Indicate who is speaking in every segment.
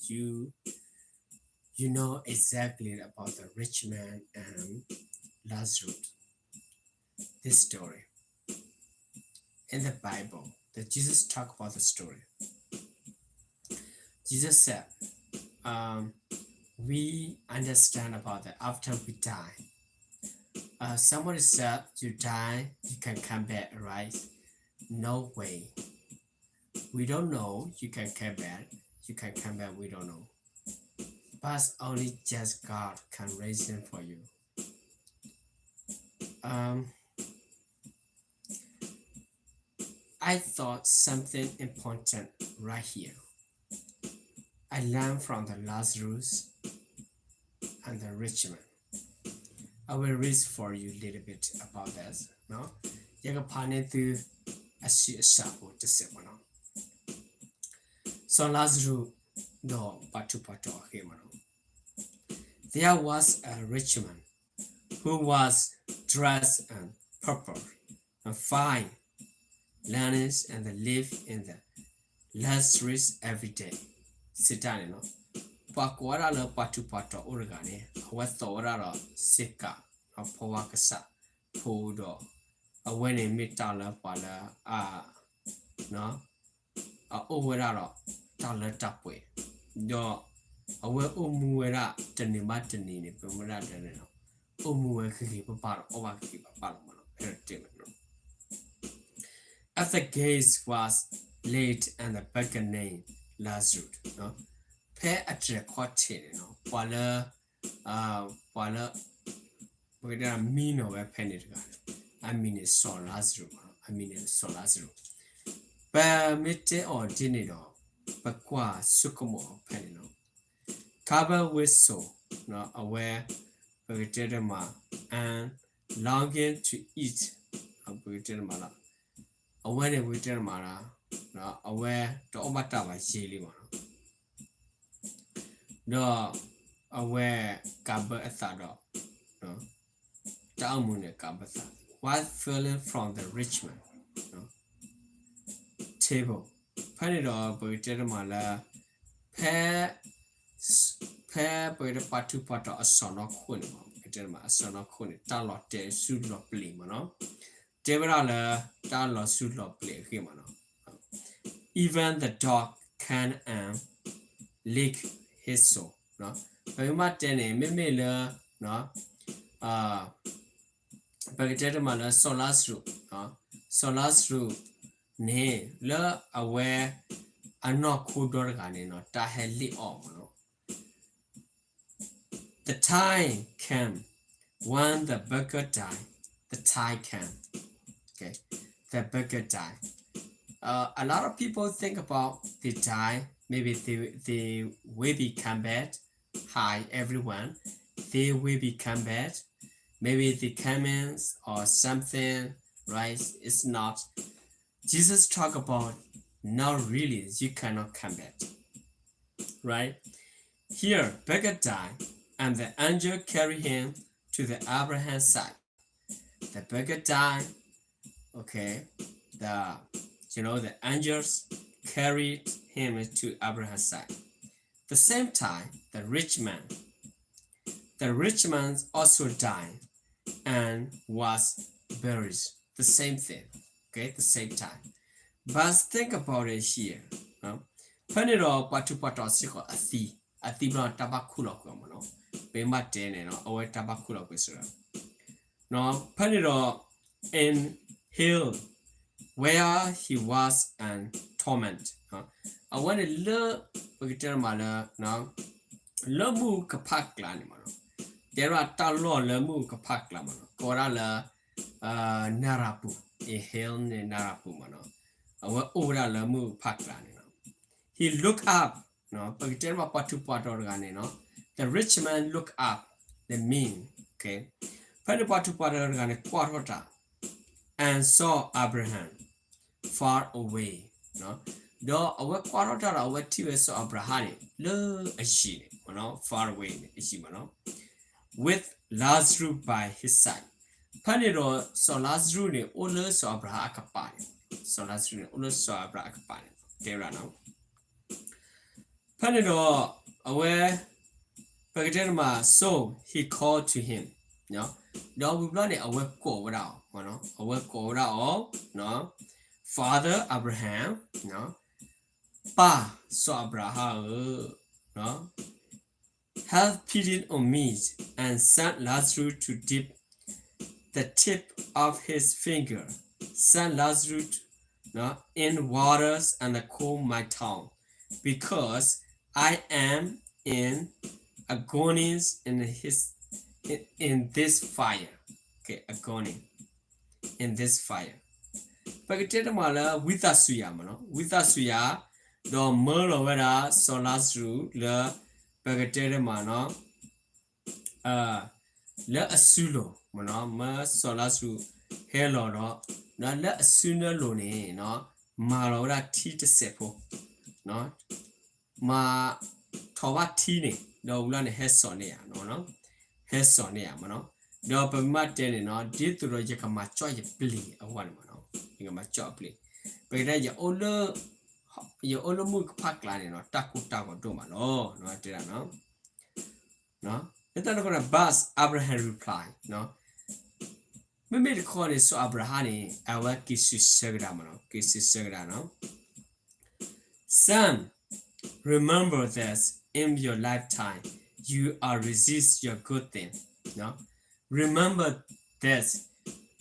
Speaker 1: you know exactly about the rich man and Lazarus. This story in the Bible that Jesus talked about the story. Jesus said, um, we understand about that after we die. Somebody said, you die, you can come back, right? No way. We don't know you can come back. You can come back, we don't know. But only just God can raise them for you. Um, I thought something important right here. I learned from the Lazarus and the rich man. I will read for you a little bit about this. No, you can through a sharp to say, so Lazarus, no, patu him. There was a rich man who was dressed in purple and fine linen and lived in the luxuries every day. Sit down, Pakwara la patu urgane, Wathora sika, a powakasa, podo, a winning mitala pala, no, a overara, tala tapwe, do, a well umuera, tenimatani, pumura, umue keep a part over keep a parliament. As the gaze was late and the beggar named Lazarus, no, pay a quarter, while we don't mean of a penny. I mean, it's so Lazarus, Lazarus. But mitte or dinner, but qua succumo penny, cover with so, no, aware, vegetarian and longing to eat a vegetarian. Aware we tell Mara, no, aware to Omata by Chili. No, aware Gabba Ethado, no, Talmune Gabatha. While feeling from the Richmond, no, table, Panadol, Buitamala, pair by the patu pata a son of Quinimo, a son of Quinit, Talote, Sudlo Plimano. Even the dog can lick his soul. No, but you might tell him, no, but solas root, nay, la aware, and not cool dorgan, no, taheli no. The time came when the burger died. The time came. Okay, the burger die. A lot of people think about they die. Maybe they will become bad. Hi everyone, they will become bad. Maybe they come in or something, right? It's not. Jesus talk about not really. You cannot come back, right? Here, beggar die, and the angel carry him to the Abraham side. The beggar die. Okay, the angels carried him to Abraham's side. The same time, the rich man also died and was buried. The same thing. Okay, the same time. But think about it here. Panero patu siko athi bra tabakulo no. Bema tene no owe tabakulo kwesura. No, panero in hill where he was and torment. I want to look at now. Lamu kapak lanimano. There are talo lamu kapak lamano. Korala narapu. A hill ne narapu mano. Our ora lamu pak lanino. He looked up. No, pagiterma patu patorganino. The rich man looked up. The mean. Okay. Panipatu patorgane quarta. And saw Abraham far away. No, though our quarter our TV saw Abraham lo ashine, far away, with Lazarus by his side. Panero saw Lazarus ne olo saw Abraham kapani. So Lazarus ne olo saw Abraham kapani. There now. Panadol aware Pagaderma, so he called to him. No, no, we run it away go without, no, away go without, no. Father Abraham, no, Pa, so Abraham, no, have pity on me and sent Lazarus to dip the tip of his finger, sent Lazarus, no, in waters and cool my tongue, because I am in agonies in this fire. Okay, agony in this fire. Pagate mala with us yamano, with us ya, the Merlovera solasru, the Pagate mano, le asulo, mano, ma solasru, hello, no, le asuna lone, no, malora tita sepo, no, ma towa tine, no, one has on here, no. Heads on here, mano. No, but Martin, no, did to Roger come my choice plea a one, mano. You my chop plea. But then your old mook pack line, no, taku taco doma, no, no, I didn't know. No, it's not gonna buzz, Abraham reply, no. We made a call is so Abrahani, I will kiss you segramano, kiss you segrano. Son, remember this in your lifetime. You are resist your good thing. No, remember this.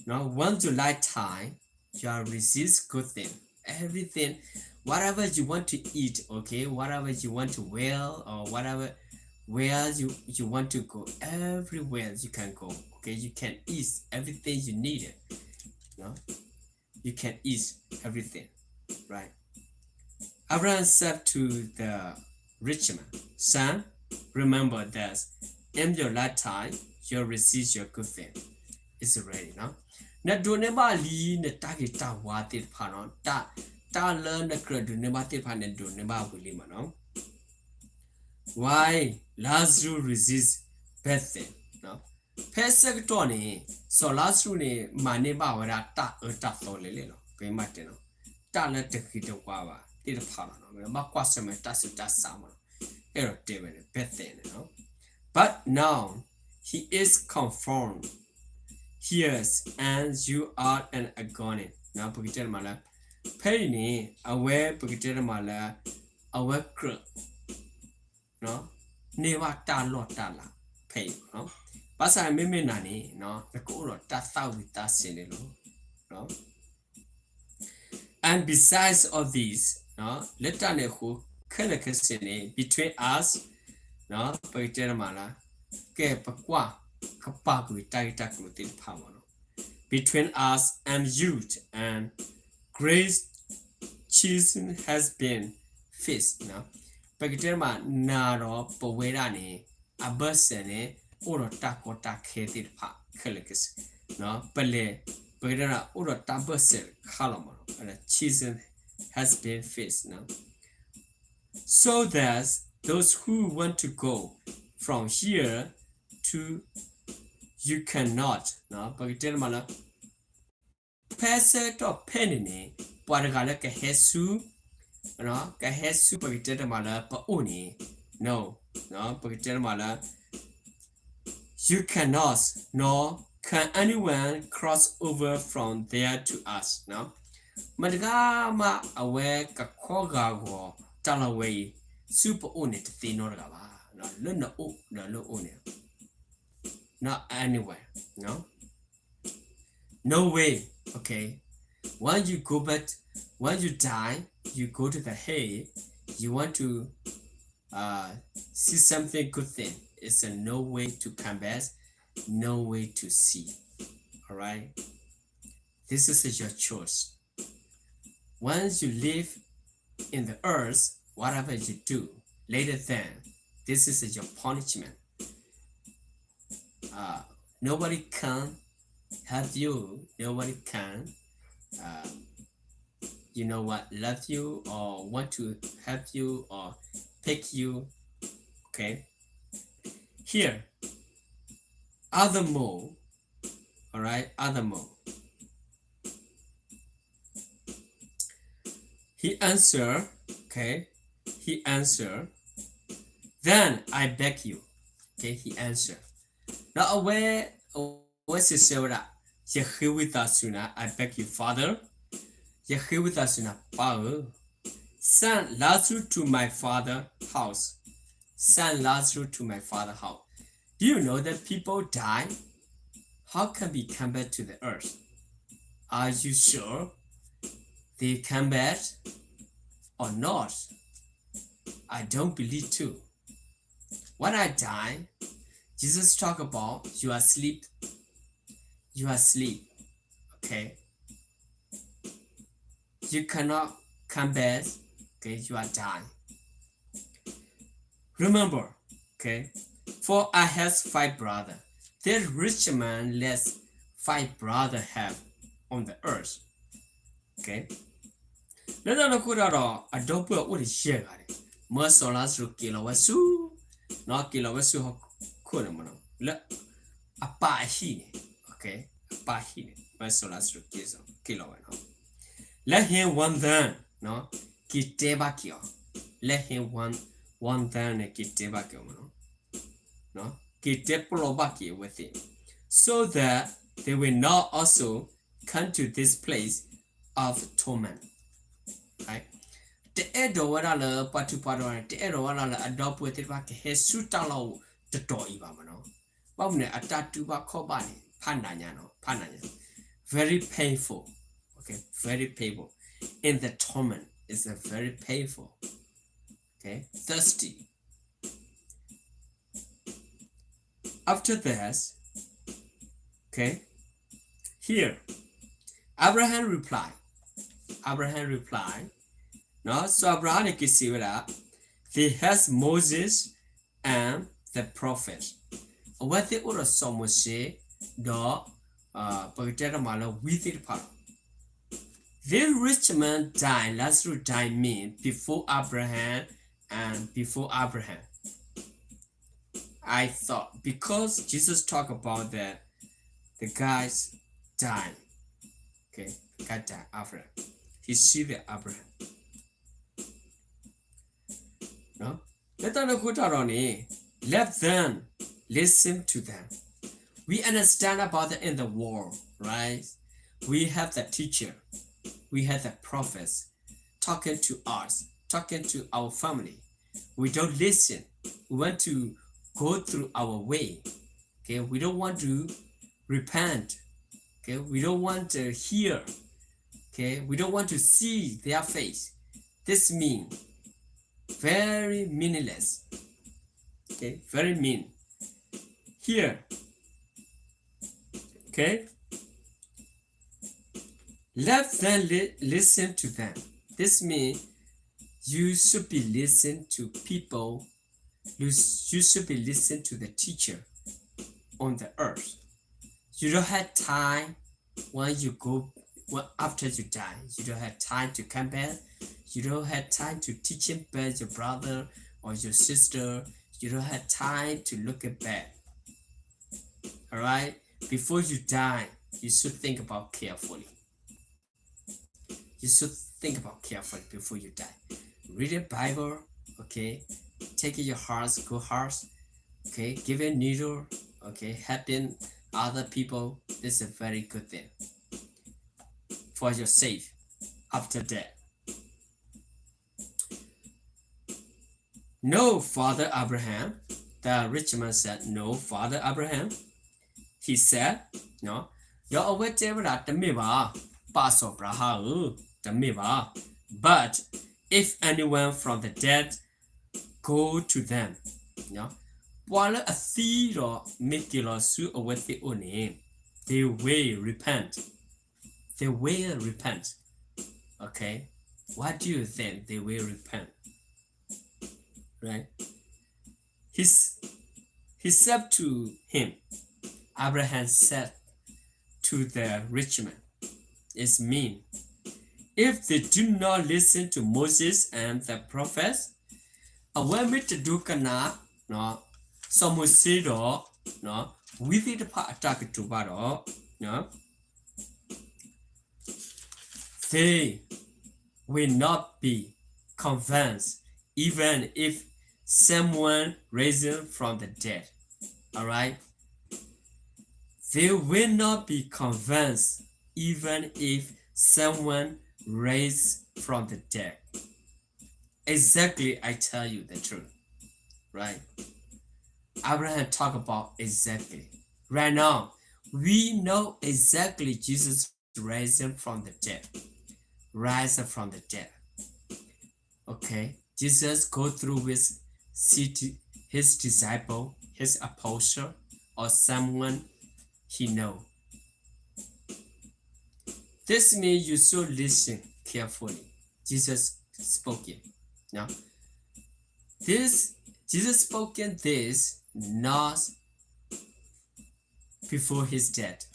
Speaker 1: No, once your lifetime, you are resist good thing. Everything, whatever you want to eat, okay, whatever you want to wear or whatever, where you want to go, everywhere you can go. Okay, you can eat everything you need. No, you can eat everything, right? Abraham said to the rich man, son, remember this. In your lifetime, you'll receive your good thing. It's ready now. Na do ne ba li ne ta ki ta wa ti pha no ta learn the credit do ne ba ti pha ne do ne ba wi li ma no. Why Lazarus resist bad thing no. Phe sek to ni so Lazarus ni ma ne ba wa ta so le le no. Pe ma tin no. Ta le te ki to kwa ba ti pha no. Ma kwa se me ta su ta sa ma. Error David bad thing no. But now he is conformed. Here's and you are an agony. Now pagiter mala. Pay ni aware pagiter mala aware crook. No? Never ta lot ta la. Pay no. Pasa meme nani no. The ko ta sa with ta sin no. And besides all these, no, let ne who kelekasine between us, no, pagiter mala. Ke pakwa between us and youth and grace choosing has been fixed now. Pagiterma naro powerani abasene oro takota khetir pa khelekis no pele pagitera oro tabasel khalama and choosing has been fixed now. So that those who want to go from here to you cannot no pagiter mala pese to penini paragala ka hesu no ka hesu pagiter mala pa uni no pagiter mala you cannot nor can anyone cross over from there to us no madaga ma awe ka khoga go talaway super uni tino ga ba no lo no uni not anywhere, no way, okay. When you go back, when you die, you go to the hay, you want to see something good thing. It's a no way to come back, no way to see. All right. This is your choice. Once you live in the earth, whatever you do, later then, this is your punishment. Nobody can help you. Nobody can, love you or want to help you or pick you. Okay. Here, other more. All right, other more. He answered. Okay. He answered. Then I beg you. Okay, he answered. Now away Sisera, ye here with us sooner, I beg you, Father, ye here with us sooner, Power. Send Lazarus to my father's house. Send Lazarus to my father's house. Do you know that people die? How can we come back to the earth? Are you sure they come back or not? I don't believe too. When I die, Jesus talk about you are asleep. You are asleep. Okay. You cannot come back. Okay, you are dying. Remember, okay, for I have 5 brothers. That rich man lets 5 brothers have on the earth. Okay. လက်တော့ခုတော့အတော့ပွဲဥရရှေရတယ်မဆောလာစကီလောဝဆူနော်ကီလောဝဆူခုနမနော်လက်အပါရှိနေ okay အပါရှိနေမဆောလာစကီလောဝနော် let him one then နော်ကီတေဘကီယော let him one then နဲ့ကီတေဘကီယောမနော်ကီတေပလောဘကီ with him so that they will not also come to this place of torment. Right? The Edowara Patuparo, the Edowara adopt with it back his sutalo the door ibamano. Bamne atatuba kobani, pananyano, pananya. Very painful. Okay, very painful. In the torment is a very painful. Okay, thirsty. After this, okay, here, Abraham replied. No, so Abraham kisivera, he has Moses and the prophet. What the other some say, do Pagitera Mala with it part. The rich man died, Lazarus died mean before Abraham and before Abraham. I thought because Jesus talked about that the guys died. Okay, God died after. He see the Abraham. No? Let them listen to them. We understand about it in the world, right? We have the teacher. We have the prophets talking to us, talking to our family. We don't listen. We want to go through our way. Okay, we don't want to repent. Okay, we don't want to hear. Okay, we don't want to see their face. This means very meaningless. Okay, very mean. Here. Okay. Let them listen to them. This means you should be listening to people. You should be listening to the teacher on the earth. You don't have time when you go. Well, after you die, you don't have time to come back. You don't have time to teach him back your brother or your sister. You don't have time to look at back. Alright? Before you die, you should think about carefully. You should think about carefully before you die. Read the Bible, okay? Take your hearts, good hearts, okay? Give a needle, okay? Helping other people. This is a very good thing. For your safe after death. No, Father Abraham. The rich man said, no, Father Abraham. He said, no, you're away the miba, pass of Rahau, the miba. But if anyone from the dead go to them, no, while a thief or mikilo su away the name, they will repent. They will repent. Okay? What do you think they will repent? Right? He said to him, Abraham said to the rich man, it's mean. If they do not listen to Moses and the prophets, when we to do kana, no, some will say, no, with it attack to battle, no. They will not be convinced even if someone risen from the dead. All right? They will not be convinced even if someone raised from the dead. Exactly, I tell you the truth, right? Abraham talked about exactly. Right now, we know exactly Jesus raised him from the dead. Rise from the dead. Okay? Jesus go through with his disciple, his apostle, or someone he know. This means you should listen carefully. Jesus spoken. Now, this Jesus spoken this not before his death.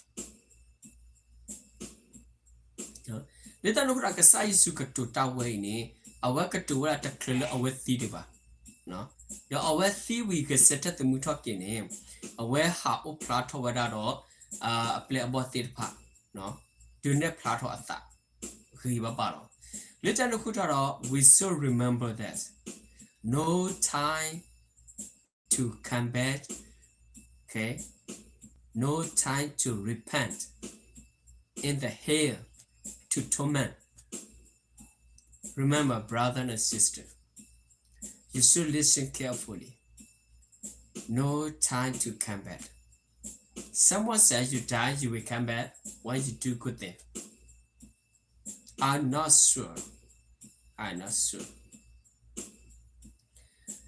Speaker 1: Leta no kura kasai suka tuta way ni awaka to wala ta klele awe thidiba. No. Yo awe thi we ke seta the mutoki ni awe ha o plato wada do play about thid pa. No. Do ne plato ata. Riba baro. Leta no kura we still remember that. No time to come back. Okay. No time to repent. In the hell to torment. Remember, brother and sister, you should listen carefully. No time to come back. Someone says you die, you will come back when you do good thing. I'm not sure. I'm not sure.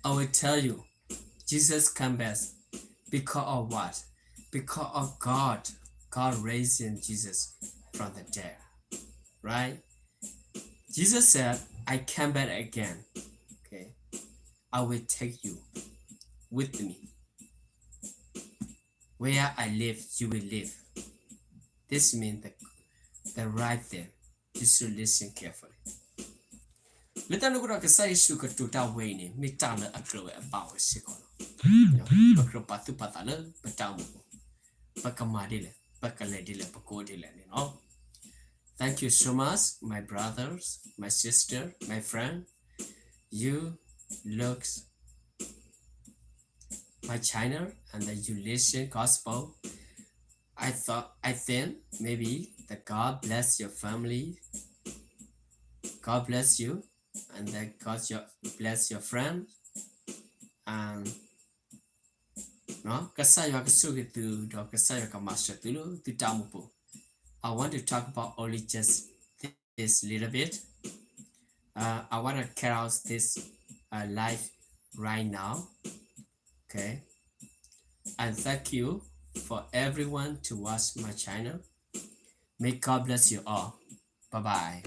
Speaker 1: I will tell you, Jesus come back because of what? Because of God. God raising Jesus from the dead. Right? Jesus said, I come back again. Okay. I will take you with me. Where I live, you will live. This means the right thing. You should listen carefully. Let us look at the size you could do that way. Mitana a clue about a second. Patu patala, patamu, pakamadilla, pakaladilla, pakodilla, you know. Thank you so much, my brothers, my sister, my friend. You look my channel and then you listen gospel. I think maybe that God bless your family. God bless you, and that God bless your friend. And no, kasayo kasugi tu do kasayo kamasha tu tu tamupo. I want to talk about only just this little bit. I want to carry out this life right now. Okay, and thank you for everyone to watch my channel. May God bless you all. Bye bye.